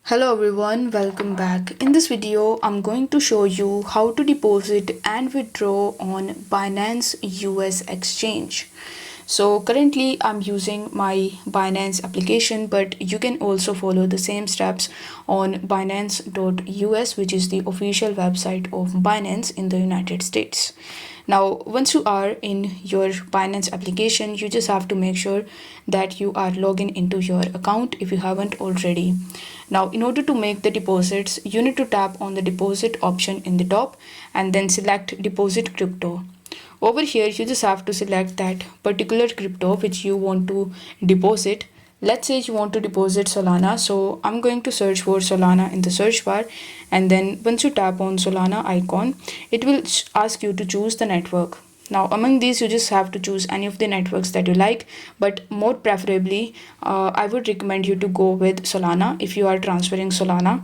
Hello everyone, welcome back. In this video, I'm going to show you how to deposit and withdraw on Binance US exchange. So currently I'm using my Binance application, but you can also follow the same steps on Binance.us, which is the official website of Binance in the United States. Now, once you are in your Binance application, you just have to make sure that you are logging into your account if you haven't already. Now, in order to make the deposits, you need to tap on the deposit option in the top and then select deposit crypto. Over here, you just have to select that particular crypto which you want to deposit. Let's say you want to deposit Solana. So I'm going to search for Solana in the search bar. And then once you tap on Solana icon, it will ask you to choose the network. Now among these, you just have to choose any of the networks that you like, but more preferably I would recommend you to go with Solana if you are transferring Solana.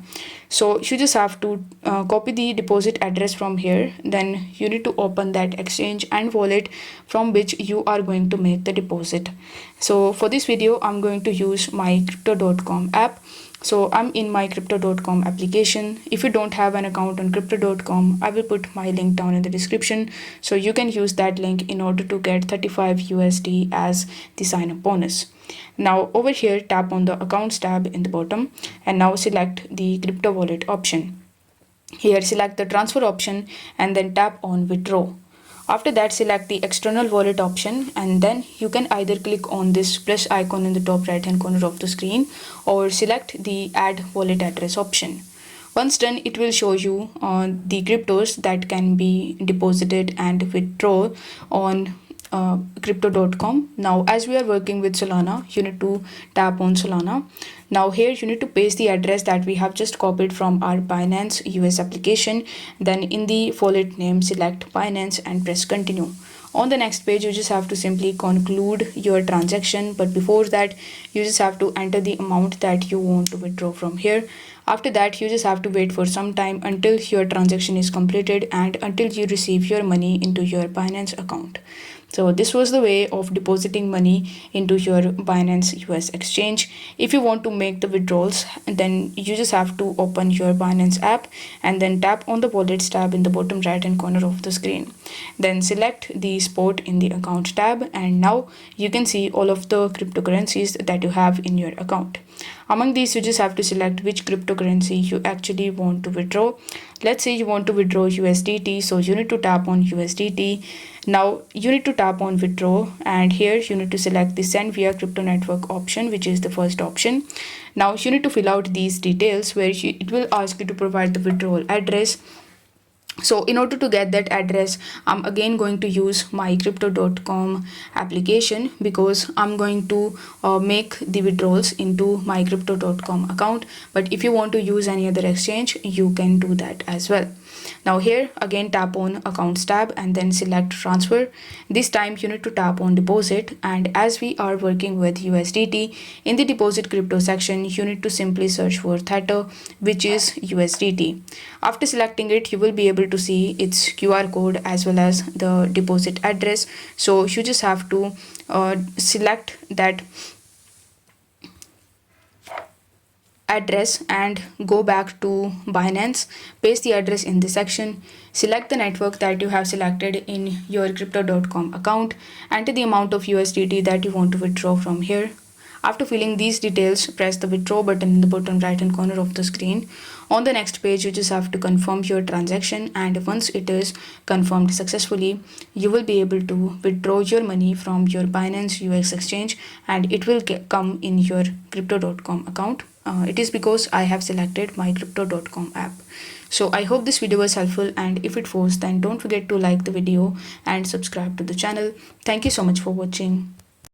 So you just have to copy the deposit address from here. Then you need to open that exchange and wallet from which you are going to make the deposit. So for this video, I'm going to use my crypto.com app. So I'm in my crypto.com application. If you don't have an account on crypto.com, I will put my link down in the description. So you can use that link in order to get 35 USD as the sign up bonus. Now over here, tap on the accounts tab in the bottom and now select the crypto wallet option. Here select the transfer option and then tap on withdraw. After that, select the external wallet option and then you can either click on this plus icon in the top right hand corner of the screen or select the add wallet address option. Once done, it will show you the cryptos that can be deposited and withdraw on crypto.com. Now as we are working with Solana, you need to tap on Solana. Now here you need to paste the address that we have just copied from our Binance US application. Then in the wallet name, select Binance and press continue. On the next page, you just have to simply conclude your transaction, but before that you just have to enter the amount that you want to withdraw from here. After that, you just have to wait for some time until your transaction is completed and until you receive your money into your Binance account. So this was the way of depositing money into your Binance US exchange. If you want to make the withdrawals, then you just have to open your Binance app and then tap on the wallets tab in the bottom right hand corner of the screen. Then select the spot in the account tab and now you can see all of the cryptocurrencies that you have in your account. Among these, you just have to select which cryptocurrency you actually want to withdraw. Let's say you want to withdraw USDT, so you need to tap on USDT. Now you need to tap on withdraw and here you need to select the send via crypto network option, which is the first option. Now you need to fill out these details where it will ask you to provide the withdrawal address. So in order to get that address, I'm again going to use my crypto.com application because I'm going to make the withdrawals into my crypto.com account. But if you want to use any other exchange, you can do that as well. Now here again tap on accounts tab and then select transfer. This time you need to tap on deposit, and as we are working with USDT, in the deposit crypto section you need to simply search for Theta, which is USDT. After selecting it, you will be able to see its QR code as well as the deposit address. So you just have to select that address and go back to Binance, paste the address in this section, select the network that you have selected in your crypto.com account, enter the amount of USDT that you want to withdraw from here. After filling these details, press the withdraw button in the bottom right hand corner of the screen. On the next page, you just have to confirm your transaction, and once it is confirmed successfully, you will be able to withdraw your money from your Binance US exchange and it will come in your crypto.com account. It is because I have selected my crypto.com app. So I hope this video was helpful, and if it was, then don't forget to like the video and subscribe to the channel. Thank you so much for watching.